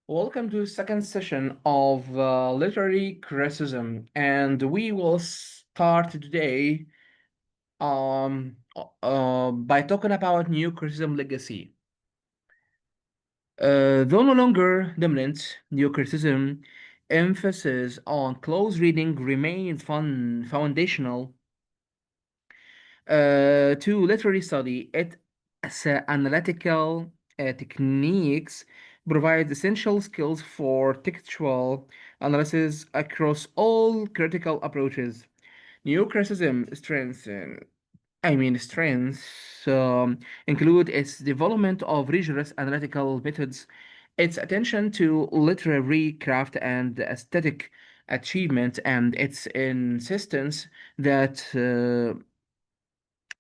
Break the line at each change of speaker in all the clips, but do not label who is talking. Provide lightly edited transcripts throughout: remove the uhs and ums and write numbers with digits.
Welcome to the second session of literary criticism, and we will start today by talking about new criticism legacy. Though no longer dominant, new criticism emphasis on close reading remains foundational to literary study. Its analytical techniques provide essential skills for textual analysis across all critical approaches. Neocriticism strengths include its development of rigorous analytical methods, its attention to literary craft and aesthetic achievement, and its insistence that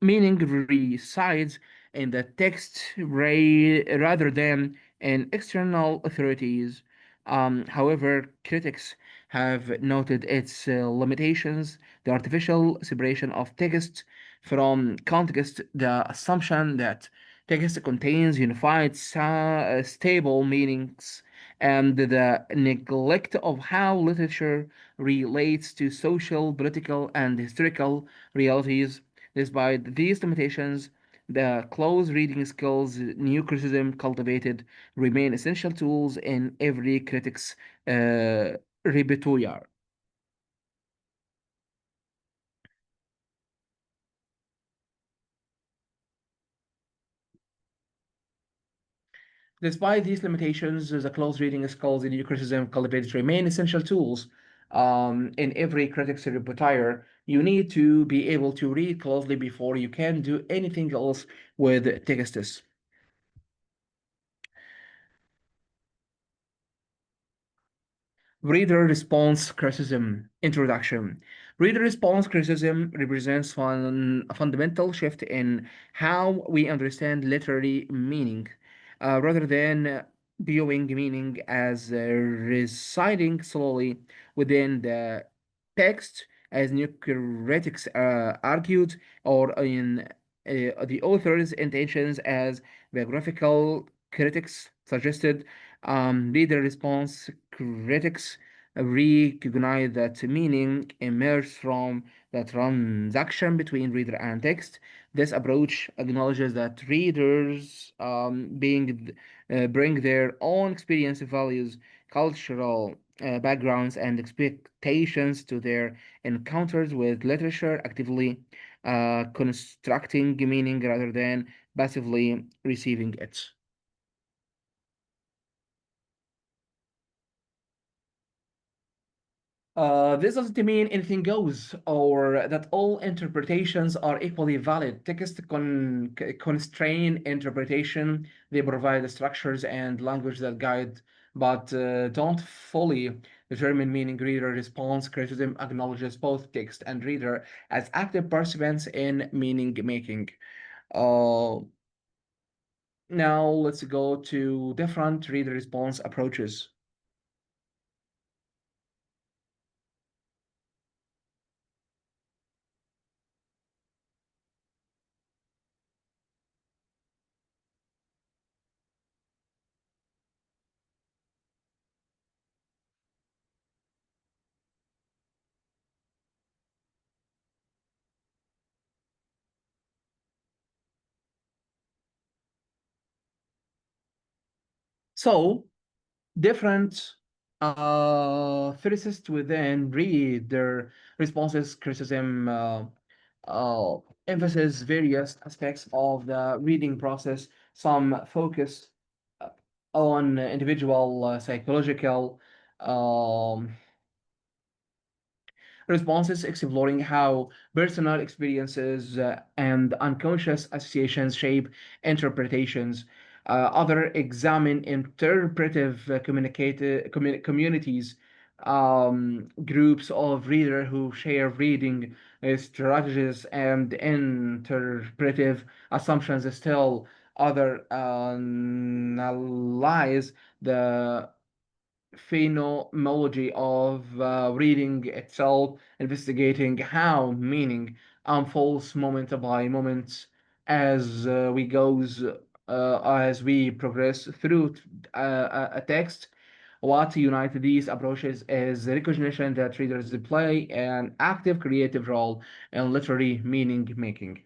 meaning resides in the text rather than in external authorities. However, critics have noted its limitations, the artificial separation of text from context, the assumption that text contains unified, stable meanings, and the neglect of how literature relates to social, political, and historical realities. Despite these limitations, the close reading skills new criticism cultivated remain essential tools in every critic's repertoire. Despite these limitations, the close reading skills in new criticism cultivated remain essential tools in every critic's repertoire. You need to be able to read closely before you can do anything else with texts. Reader response criticism introduction. Reader response criticism represents a fundamental shift in how we understand literary meaning, rather than viewing meaning as residing solely within the text, as new critics argued, or in the author's intentions, as biographical critics suggested. Reader response critics recognize that meaning emerges from the transaction between reader and text. This approach acknowledges that readers bring their own experience, values, cultural backgrounds, and expectations to their encounters with literature, actively constructing meaning rather than passively receiving it. This doesn't mean anything goes or that all interpretations are equally valid. Constrain interpretation, they provide the structures and language that guide, but don't fully determine meaning. Reader response criticism acknowledges both text and reader as active participants in meaning making. Uh, Now let's go to different reader response approaches. So, different physicists within read their responses, criticism, uh, emphasis various aspects of the reading process. Some focus uh, on individual psychological um, responses, exploring how personal experiences and unconscious associations shape interpretations. Other examine interpretive communities, groups of readers who share reading strategies and interpretive assumptions. Still, other analyze the phenomenology of reading itself, investigating how meaning unfolds moment by moment as we progress through a text. What unites these approaches is the recognition that readers play an active creative role in literary meaning making.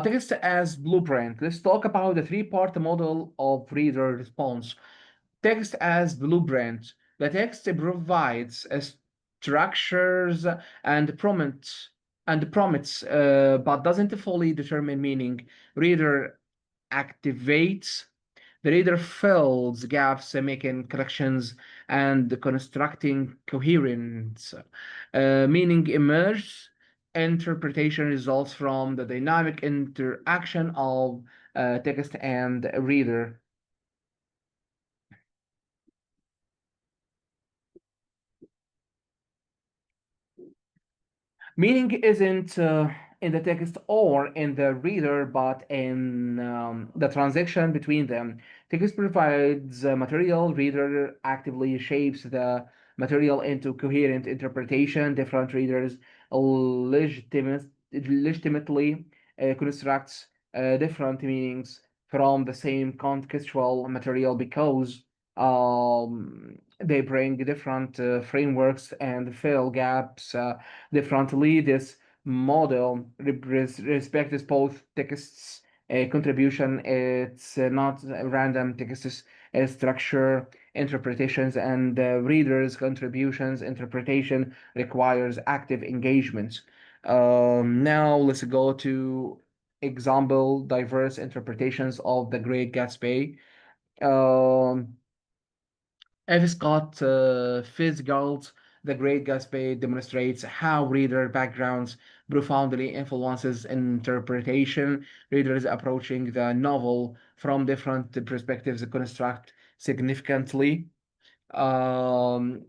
Text as blueprint. Let's talk about the three-part model of reader response. Text as blueprint. The text provides structures and prompts, but doesn't fully determine meaning. Reader activates. The reader fills gaps, making connections and constructing coherence. Meaning emerges. Interpretation results from the dynamic interaction of text and reader. Meaning isn't in the text or in the reader, but in the transaction between them. Text provides material, reader actively shapes the material into coherent interpretation. Different readers legitimate, legitimately constructs different meanings from the same contextual material because they bring different frameworks and fill gaps differently. This model respects both texts contribution. It's not random texts structure interpretations and readers contributions. Interpretation requires active engagement. Now let's go to example diverse interpretations of the Great Gatsby. um, F. Scott Fitzgerald, The Great Gatsby demonstrates how reader backgrounds profoundly influences interpretation. Readers approaching the novel from different perspectives construct significantly um,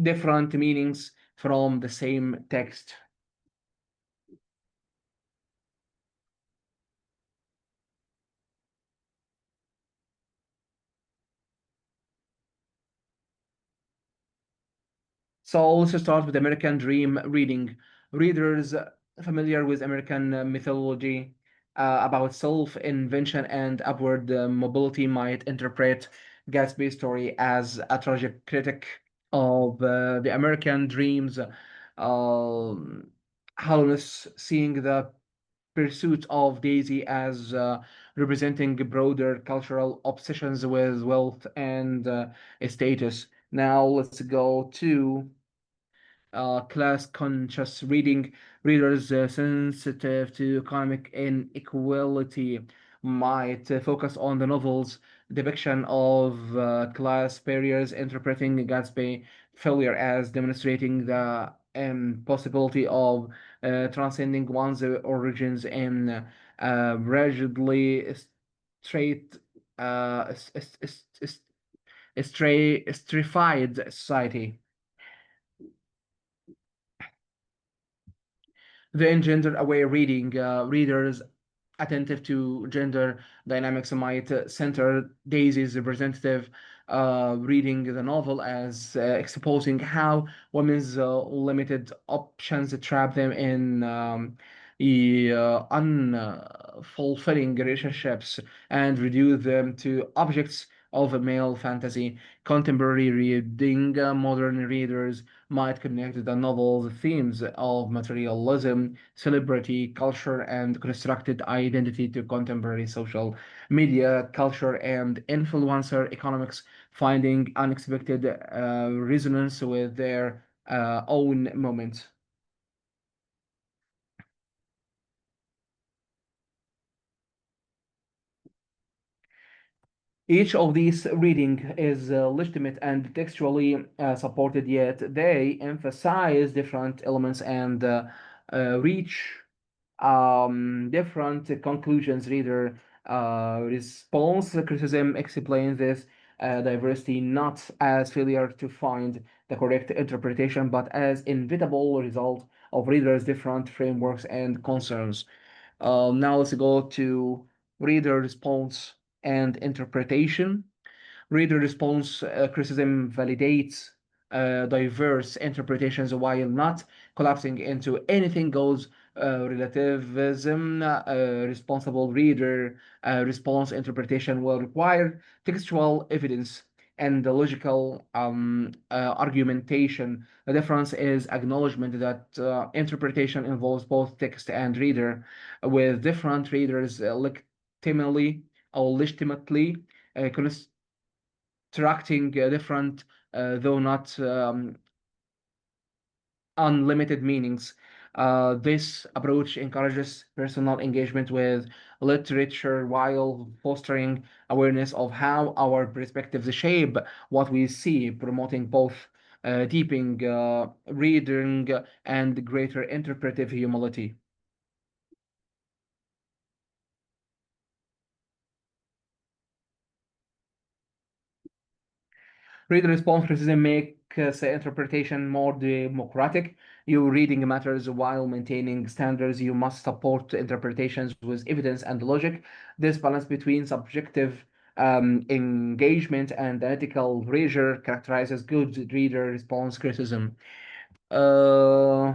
different meanings from the same text. So let's start with American Dream reading. Readers familiar with American mythology about self-invention and upward mobility might interpret Gatsby's story as a tragic critic of the American dreams, hollowness, seeing the pursuit of Daisy as representing broader cultural obsessions with wealth and status. Now let's go to class conscious reading. Readers sensitive to economic inequality might focus on the novel's depiction of class barriers, interpreting Gatsby failure as demonstrating the impossibility of transcending one's origins in rigidly straight, stratified society. Then gender-aware reading. Readers attentive to gender dynamics might center Daisy's representative reading the novel as exposing how women's limited options trap them in unfulfilling relationships and reduce them to objects of male fantasy. Contemporary reading, modern readers might connect the novel's themes of materialism, celebrity culture, and constructed identity to contemporary social media culture and influencer economics, finding unexpected resonance with their own moment. Each of these reading is legitimate and textually supported, yet they emphasize different elements and reach different conclusions. Reader response criticism explains this diversity not as failure to find the correct interpretation, but as inevitable result of readers' different frameworks and concerns. Now let's go to reader response and interpretation. Reader response criticism validates diverse interpretations while not collapsing into anything goes relativism. Responsible reader response interpretation will require textual evidence and the logical argumentation. The difference is acknowledgement that interpretation involves both text and reader, with different readers legitimately constructing different, though not unlimited meanings. This approach encourages personal engagement with literature while fostering awareness of how our perspectives shape what we see, promoting both deepening reading and greater interpretive humility. Read response criticism makes interpretation more democratic. Your reading matters while maintaining standards. You must support interpretations with evidence and logic. This balance between subjective engagement and ethical rigor characterizes good reader response criticism. Uh,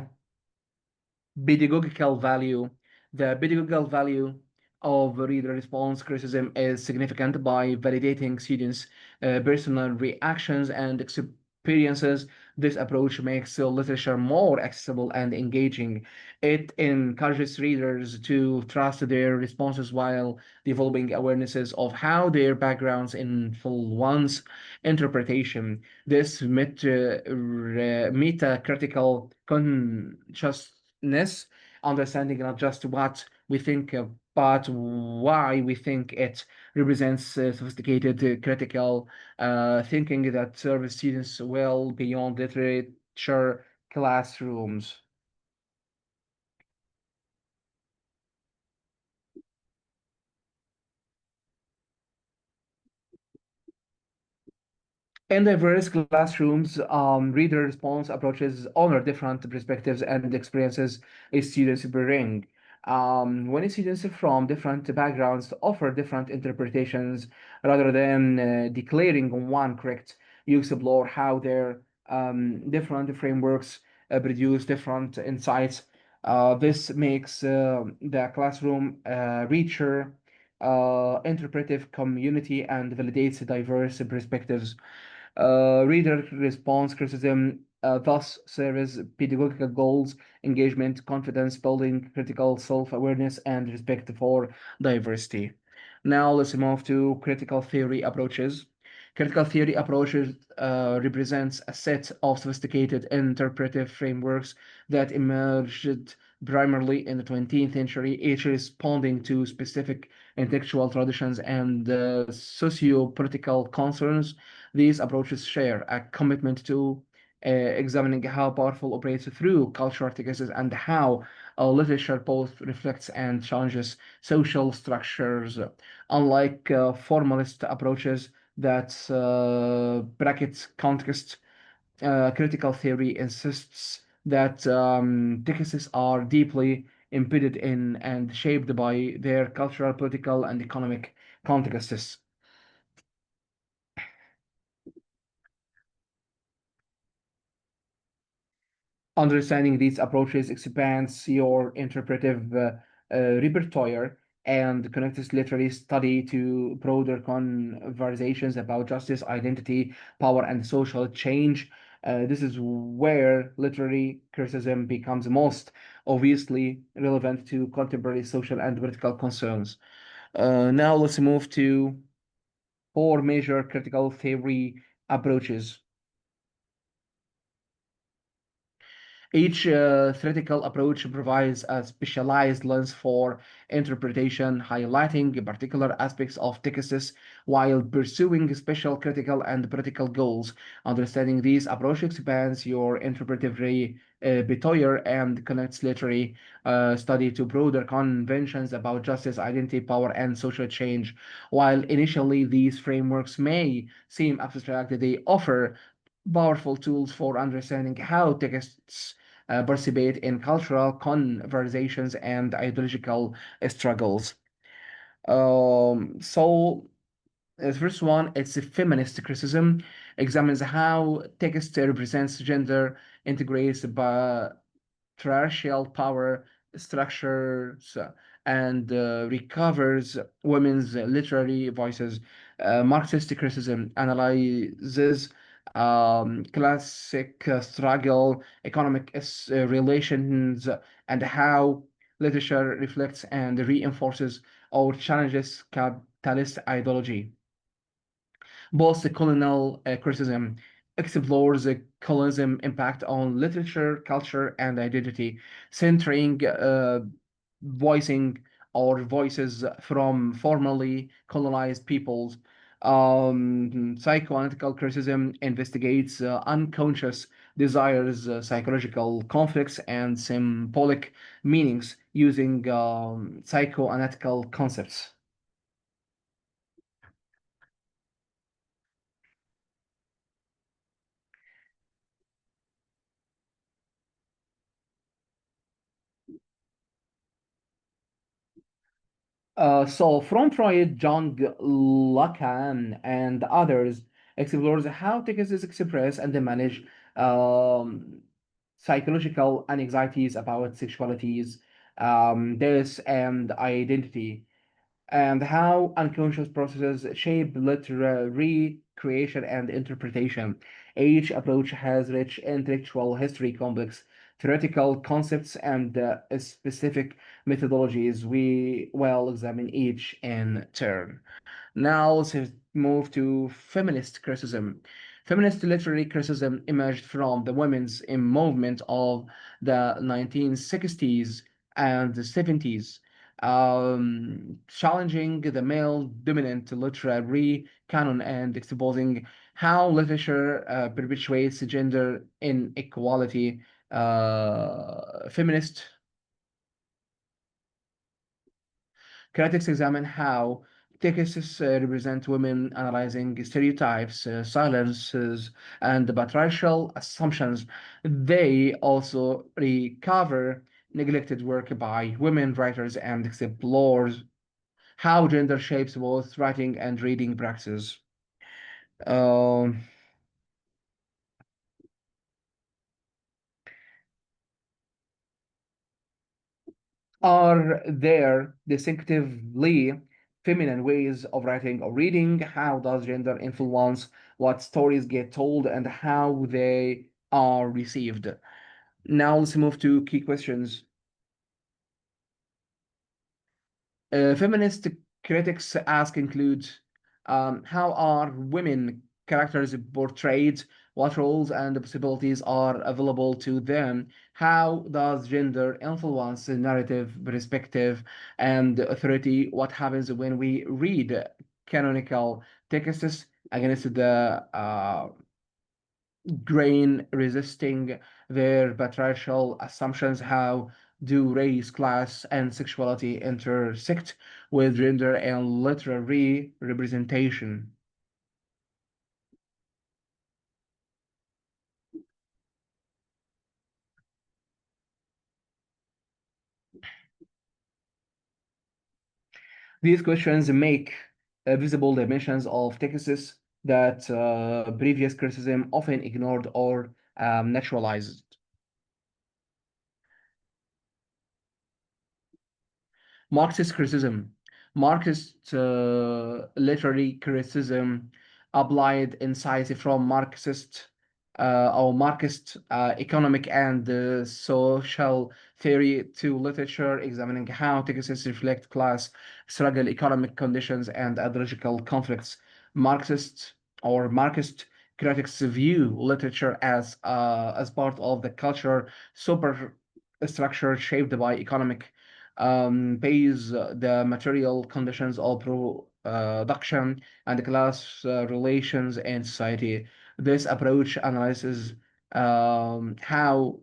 Pedagogical value. The pedagogical value of reader response criticism is significant by validating students' personal reactions and experiences. This approach makes literature more accessible and engaging. It encourages readers to trust their responses while developing awarenesses of how their backgrounds influence interpretation. This meta-critical consciousness, understanding not just what we think, but why we think it, represents sophisticated critical thinking that serves students well beyond literature classrooms. In diverse classrooms, reader response approaches honor different perspectives and experiences students bring. When students from different backgrounds offer different interpretations rather than declaring one correct, you explore how their different frameworks produce different insights. This makes the classroom richer, interpretive community and validates diverse perspectives. Reader response criticism thus serves pedagogical goals, engagement, confidence building, critical self awareness, and respect for diversity. Now let's move to critical theory approaches. Critical theory approaches represents a set of sophisticated interpretive frameworks that emerged primarily in the 20th century, each responding to specific intellectual traditions and socio-political concerns. These approaches share a commitment to examining how powerful operates through cultural texts and how literature both reflects and challenges social structures. Unlike formalist approaches that bracket context, critical theory insists that texts are deeply embedded in and shaped by their cultural, political, and economic contexts. Understanding these approaches expands your interpretive repertoire and connects literary study to broader conversations about justice, identity, power, and social change. This is where literary criticism becomes most obviously relevant to contemporary social and political concerns. Now let's move to four major critical theory approaches. Each theoretical approach provides a specialized lens for interpretation, highlighting particular aspects of texts while pursuing special critical and practical goals. Understanding these approaches expands your interpretive repertoire and connects literary study to broader conventions about justice, identity, power, and social change. While initially these frameworks may seem abstract, they offer powerful tools for understanding how texts participate in cultural conversations and ideological struggles. The first one, it's a feminist criticism, examines how text represents gender, integrates patriarchal power structures, and recovers women's literary voices. Marxist criticism analyzes classic struggle, economic relations, and how literature reflects and reinforces or challenges capitalist ideology. Post-colonial criticism explores the colonialism impact on literature, culture, and identity, centering voicing or voices from formerly colonized peoples. Psychoanalytical criticism investigates unconscious desires, psychological conflicts, and symbolic meanings using psychoanalytical concepts. So from Freud, John Lacan, and others explores how text is expressed and they manage um, psychological anxieties about sexualities, death, and identity, and how unconscious processes shape literary creation and interpretation. Each approach has rich intellectual history, complex theoretical concepts, and specific methodologies. We will examine each in turn. Now let's move to feminist criticism. Feminist literary criticism emerged from the women's movement of the 1960s and the 70s, challenging the male dominant literary canon and exposing how literature perpetuates gender inequality. Feminist critics examine how texts represent women, analyzing stereotypes, silences, and patriarchal assumptions. They also recover neglected work by women writers and explores how gender shapes both writing and reading practices. Um, Are there distinctively feminine ways of writing or reading? How does gender influence what stories get told and how they are received? Now let's move to key questions. Feminist critics ask include how are women characters portrayed, what roles and possibilities are available to them, how does gender influence the narrative, perspective, and authority, what happens when we read canonical texts against the grain resisting their patriarchal assumptions, how do race, class, and sexuality intersect with gender and literary representation? These questions make visible dimensions of texts that previous criticism often ignored or naturalized. Marxist criticism. Marxist literary criticism applied insights from Marxist economic and social theory to literature, examining how texts reflect class struggle, economic conditions, and ideological conflicts. Marxist Marxist critics view literature as part of the culture superstructure shaped by economic pays the material conditions of production and class relations in society. This approach analyzes how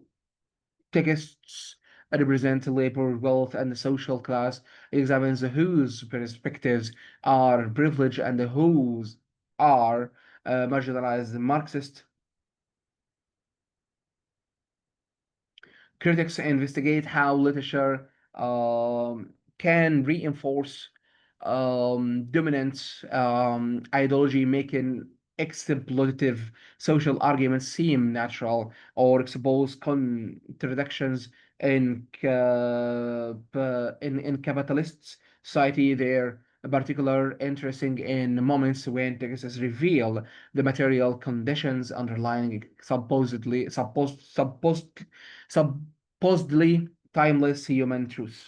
texts represent labor, wealth, and the social class, examines whose perspectives are privileged and whose are marginalized. Marxist Critics investigate how literature can reinforce dominant ideology, making exploitative social arguments seem natural or expose contradictions in capitalist society. They're particular interesting in moments when texts reveal the material conditions underlying supposedly timeless human truths.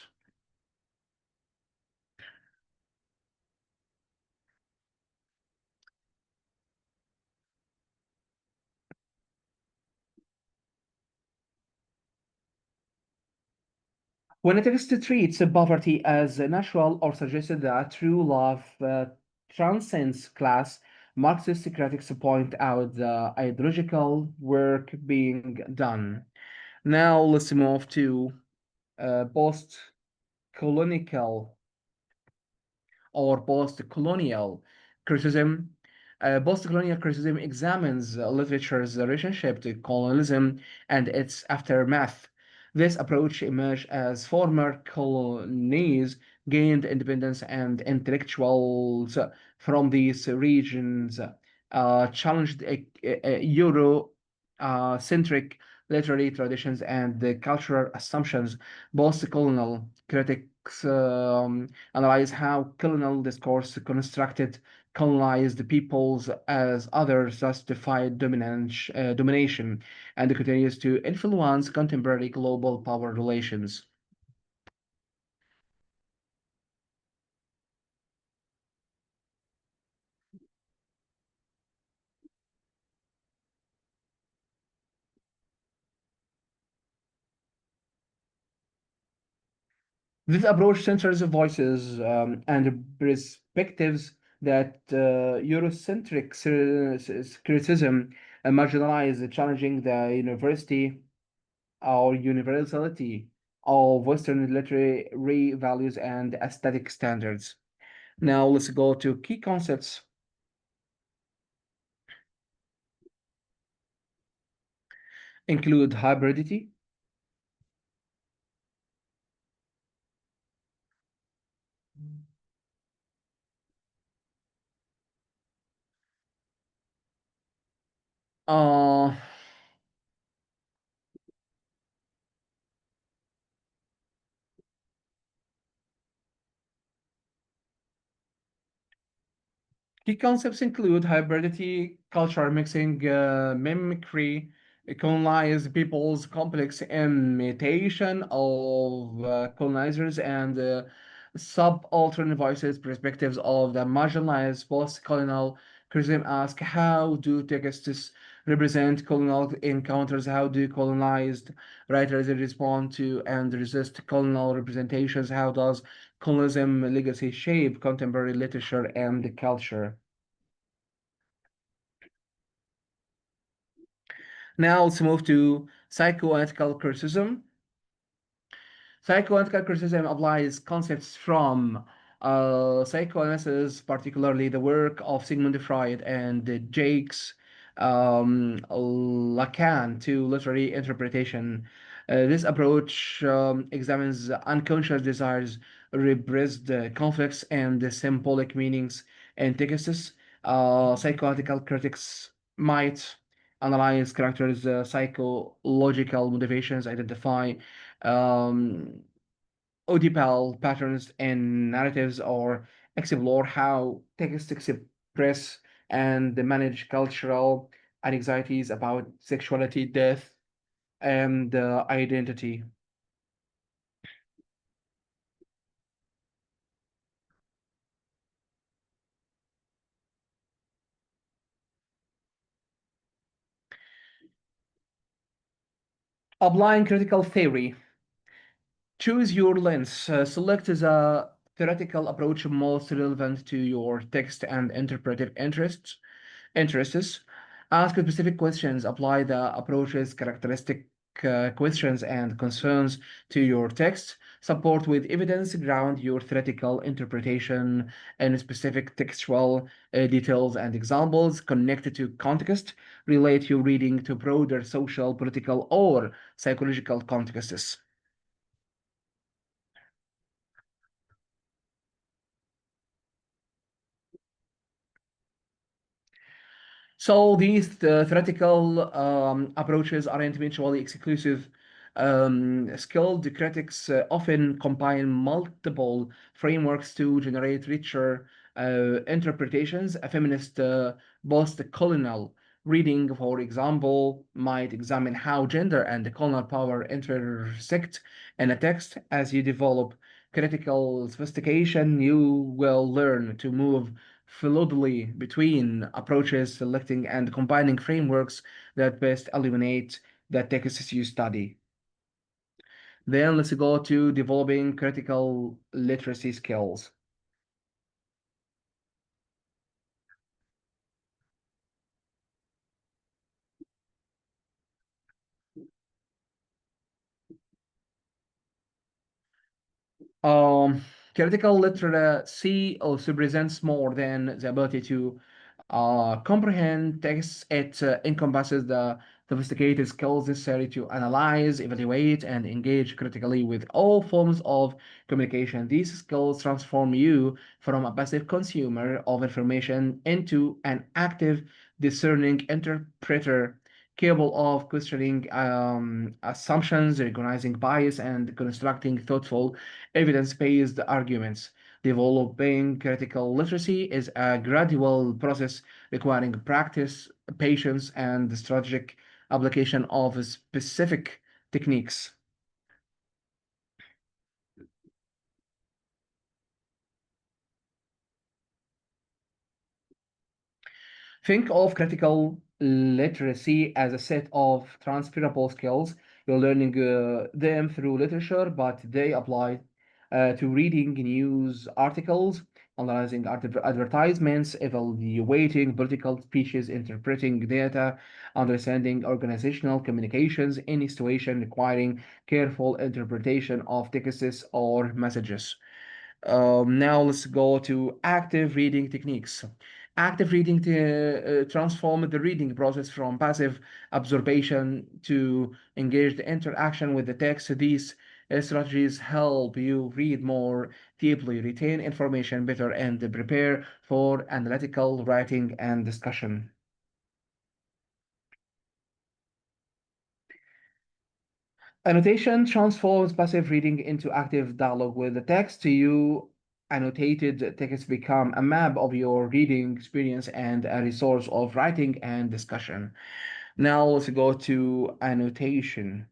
When a text treats poverty as natural or suggested that true love transcends class, Marxist critics point out the ideological work being done. Now let's move to post-colonial or post-colonial criticism. Post-colonial criticism examines literature's relationship to colonialism and its aftermath. This approach emerged as former colonies gained independence and intellectuals from these regions challenged Euro-centric literary traditions and the cultural assumptions. Post-colonial critics analyze how colonial discourse constructed colonized peoples as others justified domination and continues to influence contemporary global power relations. This approach centers voices and perspectives that Eurocentric criticism marginalize, challenging the university or universality of Western literary values and aesthetic standards. Now let's go to key concepts include hybridity. Uh, Key concepts include hybridity, culture mixing, mimicry, colonized peoples, complex imitation of colonizers, and subaltern voices, perspectives of the marginalized post-colonial criticism ask how do texts represent colonial encounters, how do colonized writers respond to and resist colonial representations, how does colonialism legacy shape contemporary literature and culture. Now let's move to psychoanalytical criticism. Psychoanalytical criticism applies concepts from psychoanalysis, particularly the work of Sigmund Freud and Jacques Lacan, to literary interpretation. This approach examines unconscious desires, repressed conflicts, and the symbolic meanings in texts. Psychoanalytical critics might analyze characters' psychological motivations, identify um, Oedipal patterns in narratives, or explore how texts express and manage cultural anxieties about sexuality, death, and identity. Applying critical theory. Choose your lens. Select the theoretical approach most relevant to your text and interpretive interests. Ask specific questions. Apply the approach's characteristic questions and concerns to your text. Support with evidence, ground your theoretical interpretation in specific textual details and examples connected to context. Relate your reading to broader social, political, or psychological contexts. So these theoretical approaches aren't mutually exclusive. Skilled critics often combine multiple frameworks to generate richer interpretations. A feminist post-colonial reading, for example, might examine how gender and colonial power intersect in a text. As you develop critical sophistication, you will learn to move fluidly between approaches, selecting and combining frameworks that best illuminate the texts you study. Then let's go to developing critical literacy skills. Um, Critical literacy also presents more than the ability to comprehend texts. It encompasses the sophisticated skills necessary to analyze, evaluate, and engage critically with all forms of communication. These skills transform you from a passive consumer of information into an active, discerning interpreter capable of questioning assumptions, recognizing bias, and constructing thoughtful, evidence based arguments. Developing critical literacy is a gradual process requiring practice, patience, and strategic application of specific techniques. Think of critical literacy as a set of transferable skills. You're learning them through literature, but they apply to reading news articles, analyzing advertisements, evaluating political speeches, interpreting data, understanding organizational communications, any situation requiring careful interpretation of texts or messages. Now let's go to active reading techniques. Active reading transform the reading process from passive observation to engaged interaction with the text. These strategies help you read more deeply, retain information better, and prepare for analytical writing and discussion. Annotation transforms passive reading into active dialogue with the text. To you, annotated texts become a map of your reading experience and a resource of writing and discussion. Now let's go to annotation.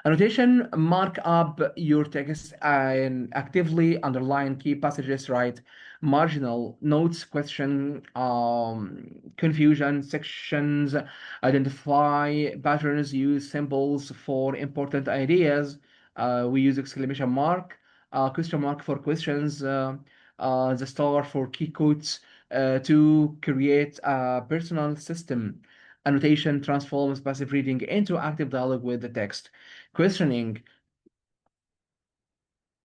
Annotation mark up your text and actively underline key passages, write marginal notes, question confusion sections, identify patterns, use symbols for important ideas. We use exclamation mark, question mark for questions, the star for key quotes to create a personal system. Annotation transforms passive reading into active dialogue with the text. Questioning,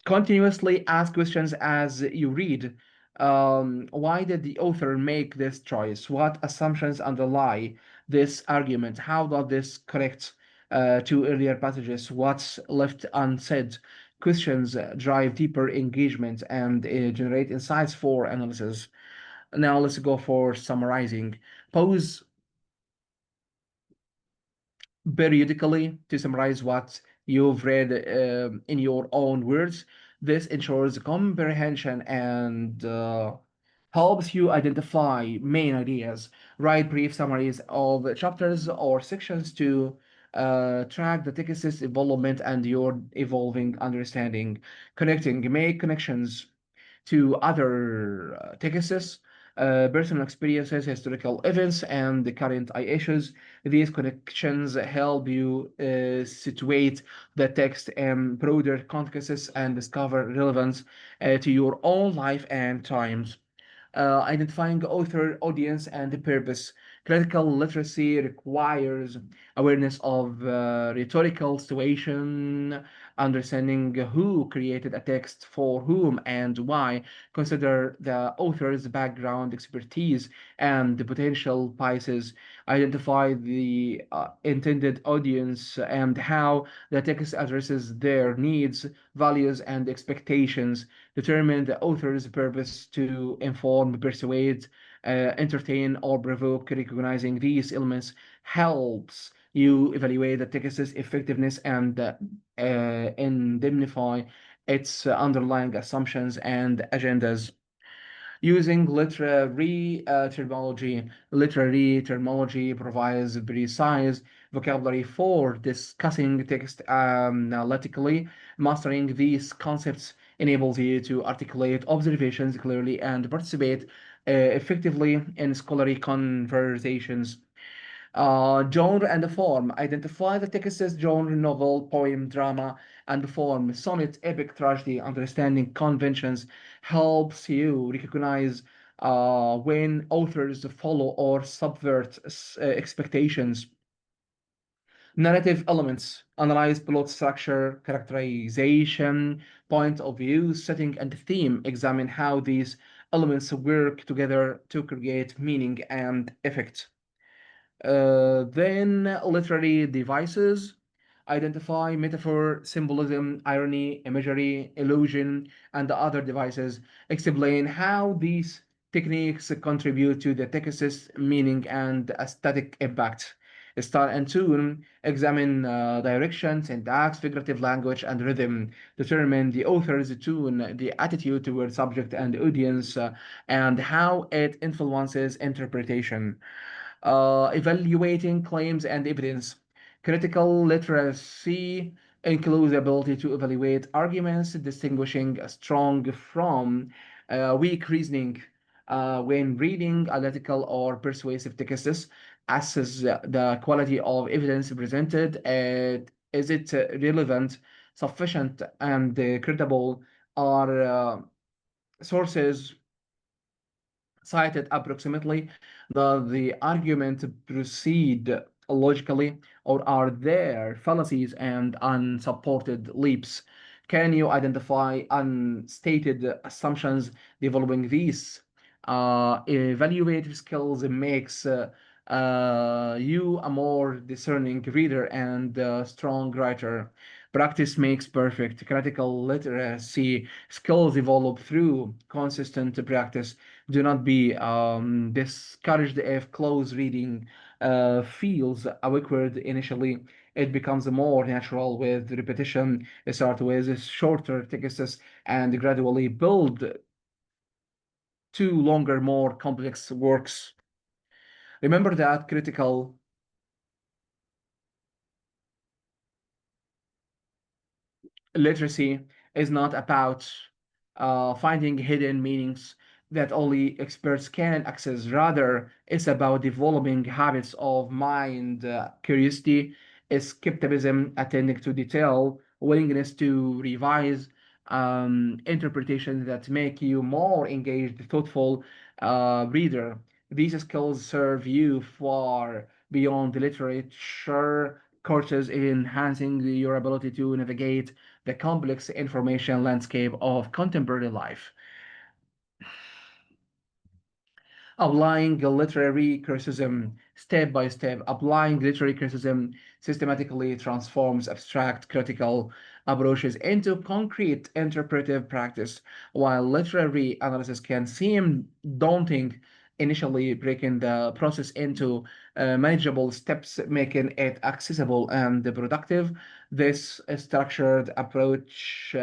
continuously ask questions as you read. Why did the author make this choice? What assumptions underlie this argument? How does this connect to earlier passages? What's left unsaid? Questions drive deeper engagement and generate insights for analysis. Now let's go for summarizing. Pause periodically to summarize what you've read in your own words. This ensures comprehension and helps you identify main ideas. Write brief summaries of chapters or sections to track the text's development and your evolving understanding. Connecting, make connections to other texts. personal experiences, historical events, and the current issues. These connections help you situate the text in broader contexts and discover relevance to your own life and times. Identifying author, audience, and purpose. Critical literacy requires awareness of rhetorical situation, understanding who created a text, for whom, and why. Consider the author's background, expertise, and the potential biases. Identify the intended audience and how the text addresses their needs, values, and expectations. Determine the author's purpose to inform, persuade, entertain, or provoke. Recognizing these elements helps you evaluate the text's effectiveness and indemnify its underlying assumptions and agendas. Using literary terminology provides precise vocabulary for discussing text analytically. Mastering these concepts enables you to articulate observations clearly and participate effectively in scholarly conversations. Genre and the form. Identify the text's genre, novel, poem, drama, and the form. Sonnet, epic, tragedy. Understanding conventions helps you recognize when authors follow or subvert expectations. Narrative elements. Analyze plot structure, characterization, point of view, setting, and theme. Examine how these elements work together to create meaning and effect. Then literary devices. Identify metaphor, symbolism, irony, imagery, illusion, and the other devices. Explain how these techniques contribute to the text's meaning and aesthetic impact. Start and tune. Examine direction, syntax, figurative language, and rhythm. Determine the author's tune, the attitude toward subject and audience, and how it influences interpretation. Evaluating claims and evidence. Critical literacy includes the ability to evaluate arguments, distinguishing strong from weak reasoning. When reading analytical or persuasive texts, assess the quality of evidence presented. Is it relevant, sufficient, and credible? Are sources cited approximately? Does the argument proceed logically, or are there fallacies and unsupported leaps? Can you identify unstated assumptions? Developing these evaluative skills makes you a more discerning reader and a strong writer. Practice makes perfect. Critical literacy skills develop through consistent practice. Do not be discouraged if close reading feels awkward initially. It becomes more natural with repetition. Start with shorter texts and gradually build to longer, more complex works. Remember that critical literacy is not about finding hidden meanings that only experts can access. Rather, it's about developing habits of mind, curiosity, skepticism, attending to detail, willingness to revise, interpretations that make you more engaged, thoughtful reader. These skills serve you far beyond the literature courses in enhancing your ability to navigate the complex information landscape of contemporary life. Applying literary criticism step by step. Applying literary criticism systematically transforms abstract critical approaches into concrete interpretive practice. While literary analysis can seem daunting initially, breaking the process into manageable steps, making it accessible and productive. This structured approach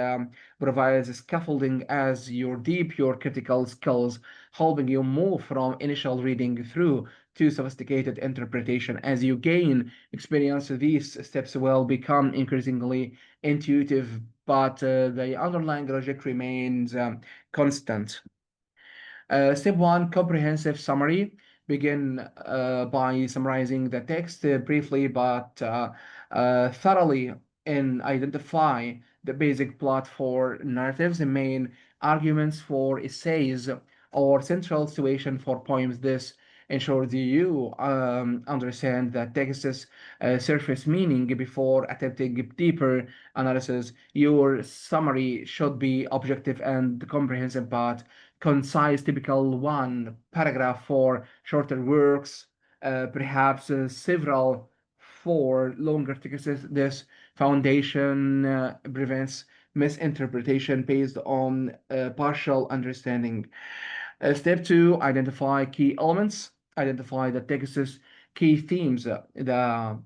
provides scaffolding as you deep your critical skills, helping you move from initial reading through to sophisticated interpretation. As you gain experience, these steps will become increasingly intuitive, but the underlying logic remains constant. Step one, comprehensive summary. Begin by summarizing the text briefly but thoroughly and identify the basic plot for narratives, the main arguments for essays, or central situation for poems. This ensures you understand the text's surface meaning before attempting deeper analysis. Your summary should be objective and comprehensive but concise, typical one paragraph for shorter works, perhaps several for longer texts. This foundation prevents misinterpretation based on partial understanding. Step two, identify key elements. Identify the text's key themes, the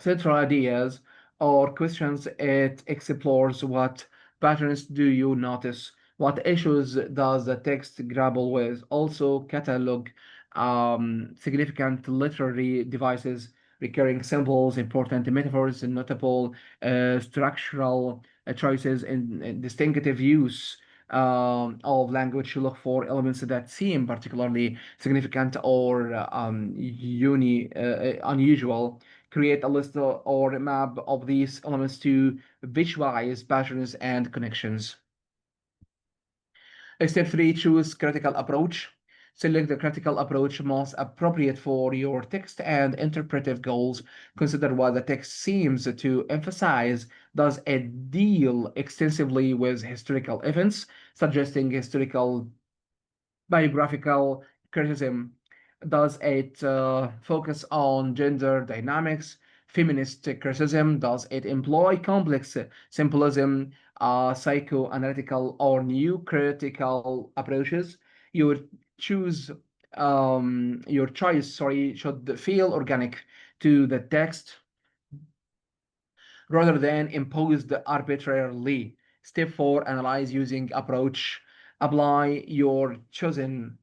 central ideas or questions. It explores what patterns do you notice, what issues does the text grapple with. Also catalog significant literary devices, recurring symbols, important metaphors, and notable structural choices and distinctive use of language. Look for elements that seem particularly significant or unusual. Create a list or a map of these elements to visualize patterns and connections. Step three, choose critical approach. Select the critical approach most appropriate for your text and interpretive goals. Consider what the text seems to emphasize. Does it deal extensively with historical events, suggesting historical biographical criticism? Does it focus on gender dynamics, feminist criticism? Does it employ complex symbolism, psychoanalytical, or new critical approaches? Your your choice, sorry, should feel organic to the text rather than imposed arbitrarily. Step 4, analyze using approach. Apply your choosing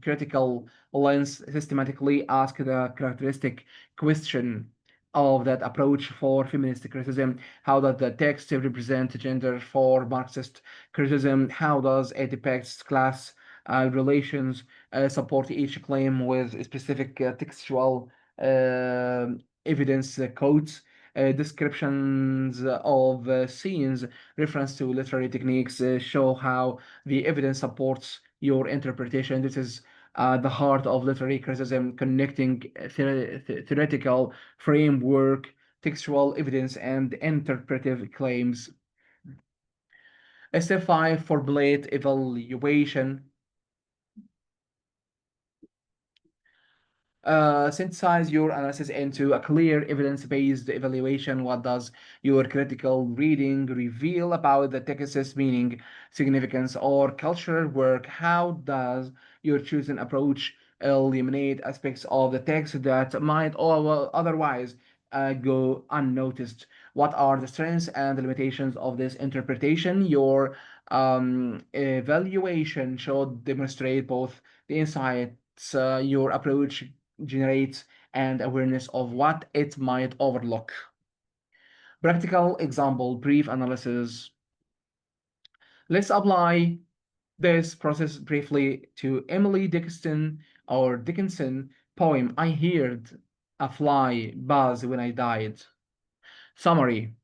critical lens systematically. Ask the characteristic question of that approach for feminist criticism. How does the text represent gender for Marxist criticism? How does it depict class relations? Support each claim with specific textual uh, evidence quotes, descriptions of scenes, reference to literary techniques show how the evidence supports your interpretation. This is the heart of literary criticism, connecting theoretical framework, textual evidence, and interpretive claims. Step 5, formulate evaluation. Synthesize your analysis into a clear evidence-based evaluation. What does your critical reading reveal about the text's meaning, significance, or cultural work? How does your chosen approach eliminate aspects of the text that might otherwise go unnoticed? What are the strengths and limitations of this interpretation? Your evaluation should demonstrate both the insights your approach generates and awareness of what it might overlook. Practical example, brief analysis. Let's apply this process briefly to Emily Dickinson poem, I Heard a Fly Buzz When I Died. Summary.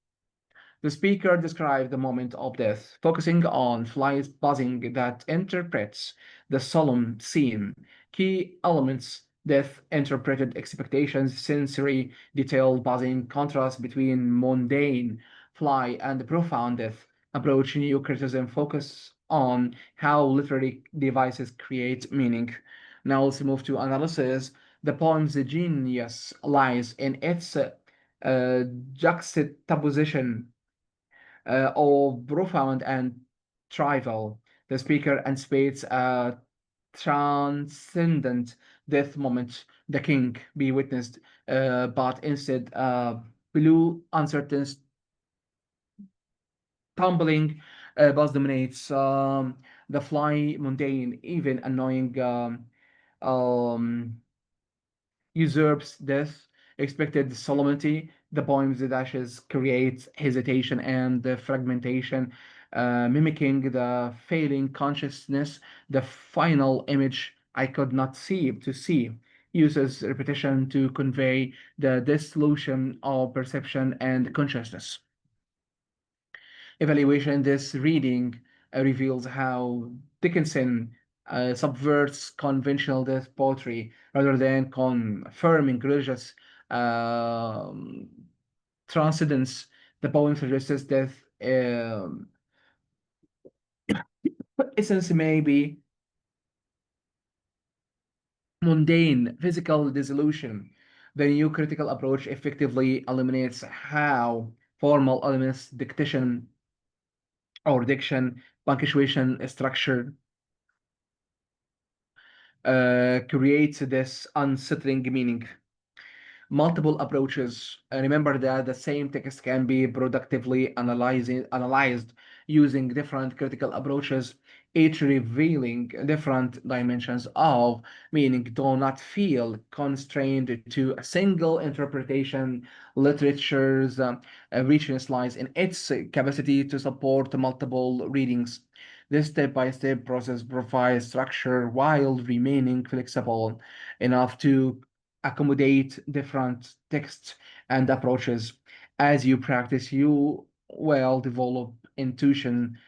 The speaker described the moment of death, focusing on flies buzzing that interprets the solemn scene. Key elements: death, interpreted expectations, sensory detail, buzzing, contrast between mundane fly and profound death. Approach new criticism, focus on how literary devices create meaning. Now let's move to analysis. The poem's genius lies in its juxtaposition of profound and trivial. The speaker anticipates a transcendent death moment the king be witnessed, but instead blue, uncertain, tumbling buzz dominates. The fly mundane, even annoying, um, usurps death, expected solemnity. The poem's dashes create hesitation and fragmentation. mimicking the failing consciousness, the final image I could not see to see. Uses repetition to convey the dissolution of perception and consciousness. Evaluation this reading reveals how Dickinson subverts conventional death poetry rather than confirming religious um, transcendence. The poem suggests death essence may be mundane physical dissolution. The new critical approach effectively eliminates how formal elements, dictation or diction, punctuation structure, creates this unsettling meaning. Multiple approaches. Remember that the same text can be productively analyzed using different critical approaches, each revealing different dimensions of meaning. Do not feel constrained to a single interpretation. Literature's richness lies in its capacity to support multiple readings. This step by step process provides structure while remaining flexible enough to accommodate different texts and approaches. As you practice, you will develop intuition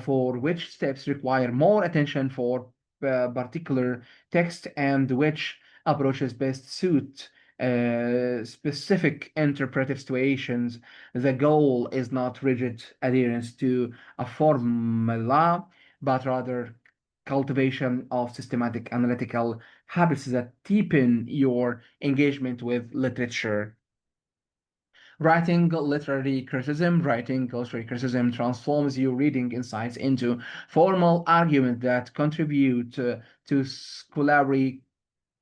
for which steps require more attention for particular text and which approaches best suit specific interpretive situations. The goal is not rigid adherence to a formula, but rather cultivation of systematic analytical habits that deepen your engagement with literature. Writing literary criticism transforms your reading insights into formal argument that contribute to scholarly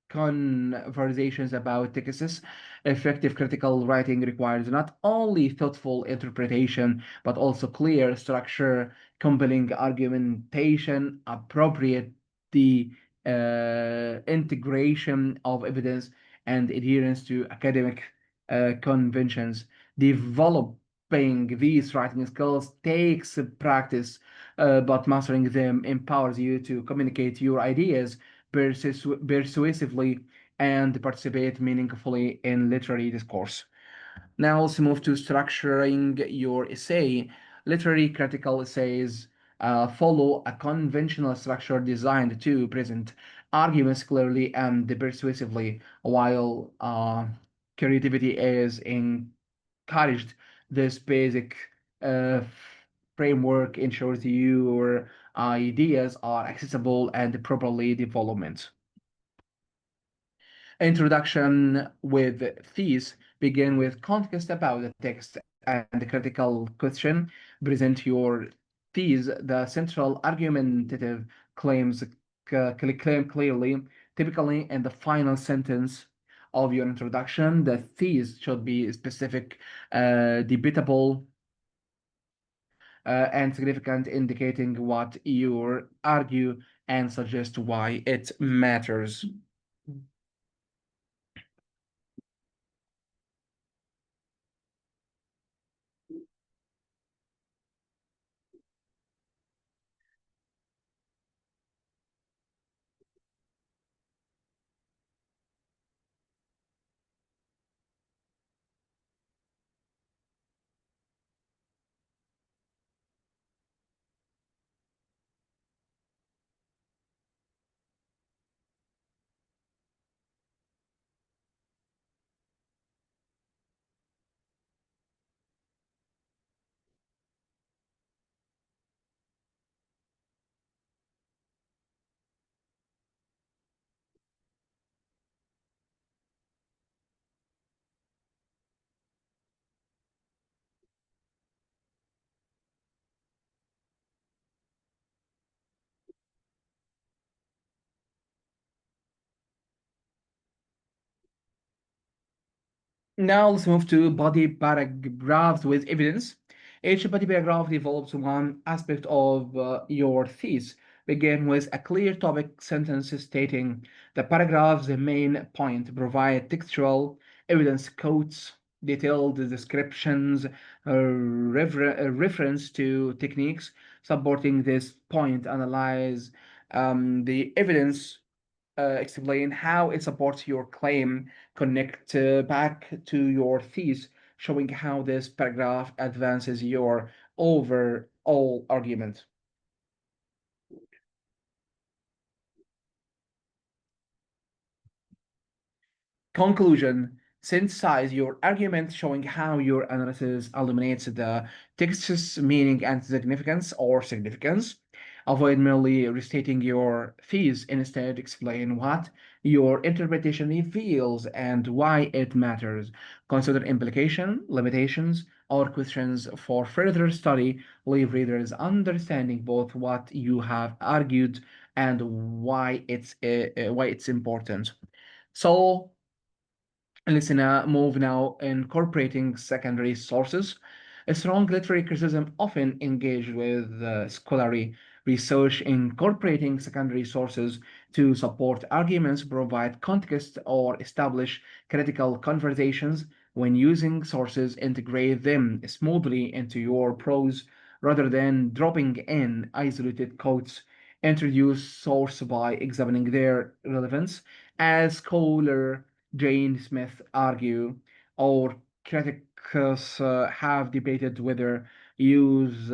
conversations about texts. Effective critical writing requires not only thoughtful interpretation, but also clear structure, compelling argumentation, appropriate the integration of evidence, and adherence to academic conventions. Developing these writing skills takes practice, but mastering them empowers you to communicate your ideas persuasively and participate meaningfully in literary discourse. Now let's move to structuring your essay. Literary critical essays follow a conventional structure designed to present arguments clearly and persuasively, while creativity is encouraged. This basic uh, framework ensures your ideas are accessible and properly developed. Introduction with thesis begin with context about the text and the critical question. Present your thesis, the central argumentative claims claim clearly, typically in the final sentence of your introduction. The thesis should be specific, debatable, and significant, indicating what you argue and suggest why it matters. Now let's move to body paragraphs with evidence. Each body paragraph develops one aspect of your thesis. Begin with a clear topic sentence stating the paragraph's main point. Provide textual evidence quotes detailed descriptions, reference to techniques supporting this point, analyze the evidence, explain how it supports your claim, connect back to your thesis, showing how this paragraph advances your overall argument. Conclusion: synthesize your argument, showing how your analysis eliminates the text's meaning and significance. Avoid merely restating your thesis. Instead, explain what your interpretation reveals and why it matters. Consider implication, limitations, or questions for further study. Leave readers understanding both what you have argued and why it's important. So let's now move now incorporating secondary sources. A strong literary criticism often engaged with scholarly research, incorporating secondary sources to support arguments, provide context, or establish critical conversations. When using sources, integrate them smoothly into your prose rather than dropping in isolated quotes. Introduce source by examining their relevance. As scholar Jane Smith argue, or critics have debated whether use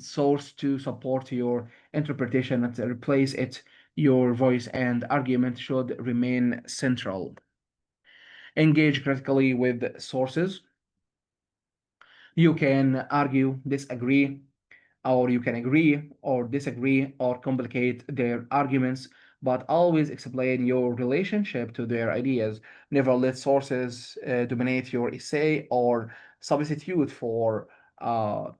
source to support your interpretation and replace it. Your voice and argument should remain central. Engage critically with sources. You can argue, disagree, or you can agree or disagree or complicate their arguments, but always explain your relationship to their ideas. Never let sources dominate your essay or substitute for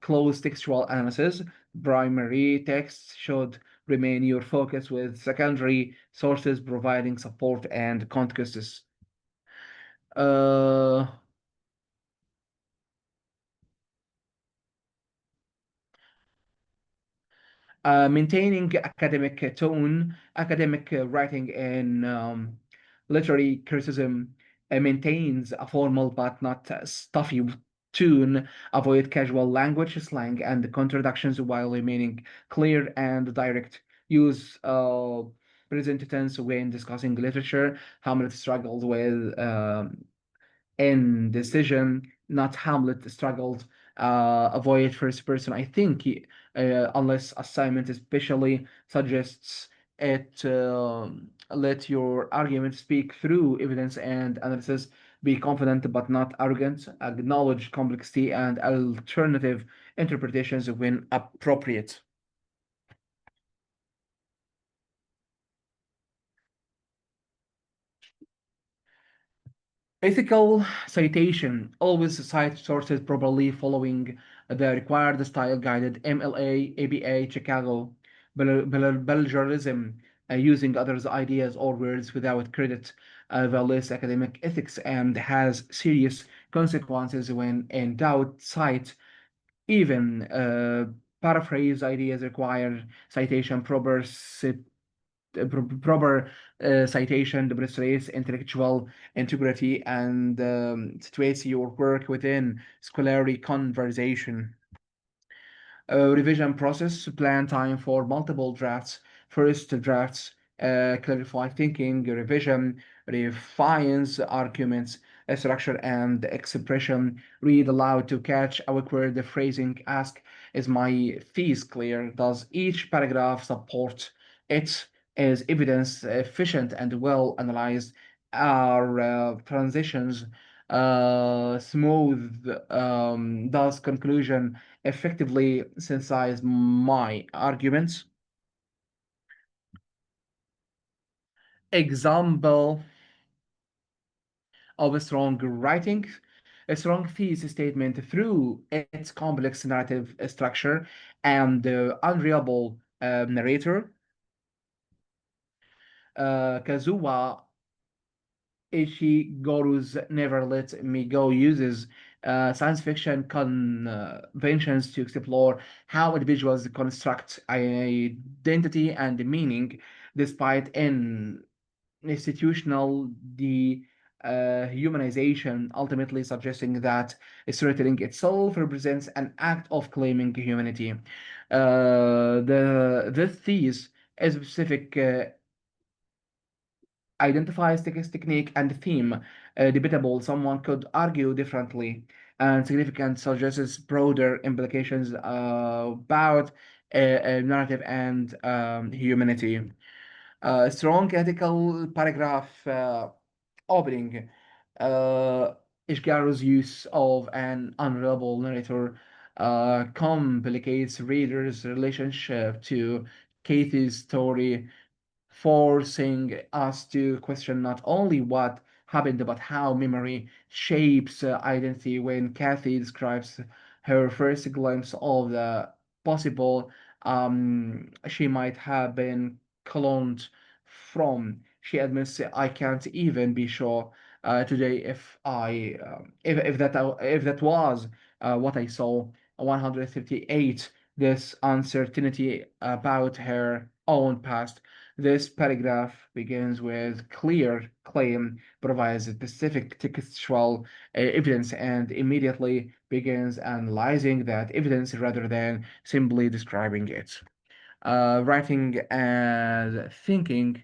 close textual analysis. Primary texts should remain your focus, with secondary sources providing support and context. Uh, Maintaining academic tone, academic writing in literary criticism maintains a formal but not stuffy tune. Avoid casual language, slang, and contradictions while remaining clear and direct. Use present tense when discussing literature. Hamlet struggled with indecision, not Hamlet struggled. Avoid first person. I think unless assignment especially suggests it, let your argument speak through evidence and analysis. Be confident but not arrogant. Acknowledge complexity and alternative interpretations when appropriate. Ethical citation: always cite sources properly following the required style guided MLA, ABA, Chicago. Plagiarism, using others' ideas or words without credit, violates academic ethics and has serious consequences. When in doubt, cite. Even paraphrase ideas require citation. Proper citation demonstrates intellectual integrity and situates your work within scholarly conversation. Revision process: plan time for multiple drafts. First drafts clarify thinking. Revision refines arguments, structure, and expression. Read aloud to catch awkward phrasing. Ask, is my thesis clear? Does each paragraph support it? Is evidence efficient and well analyzed? Are transitions smooth? Does conclusion effectively synthesize my arguments? Example of a strong writing: a strong thesis statement through its complex narrative structure and unreliable narrator. Kazuwa Ishiguro's Never Let Me Go uses science fiction conventions to explore how individuals construct identity and meaning despite an institutional humanization, ultimately suggesting that storytelling itself represents an act of claiming humanity. This thesis is specific identifies text technique and theme, debatable. Someone could argue differently, and significant suggests broader implications about narrative and humanity. Strong ethical paragraph opening. Uh, Ishgaru's use of an unreliable narrator complicates readers' relationship to Katie's story, forcing us to question not only what happened but how memory shapes identity. When Kathy describes her first glimpse of the possible she might have been cloned from, she admits, I can't even be sure today if that was what I saw. 158. This uncertainty about her own past. This paragraph begins with clear claim, provides specific textual evidence, and immediately begins analyzing that evidence rather than simply describing it. Writing and thinking,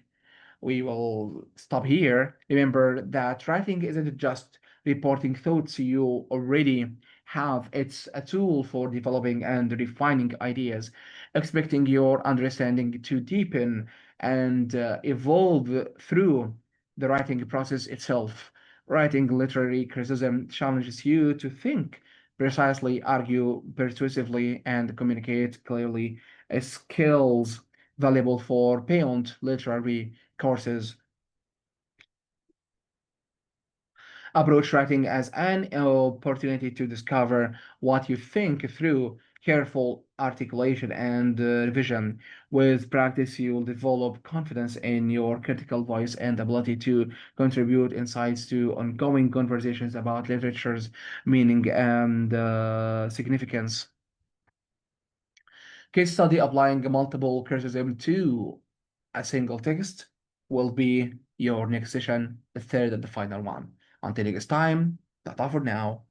we will stop here. Remember that writing isn't just reporting thoughts you already have, it's a tool for developing and refining ideas, expecting your understanding to deepen and evolve through the writing process itself. Writing literary criticism challenges you to think precisely, argue persuasively, and communicate clearly, skills valuable for beyond literary courses. Approach writing as an opportunity to discover what you think through careful articulation and revision. With practice, you'll develop confidence in your critical voice and ability to contribute insights to ongoing conversations about literature's meaning and significance. Case study applying multiple criticism to a single text will be your next session, the third and the final one. Until next time, ta for now.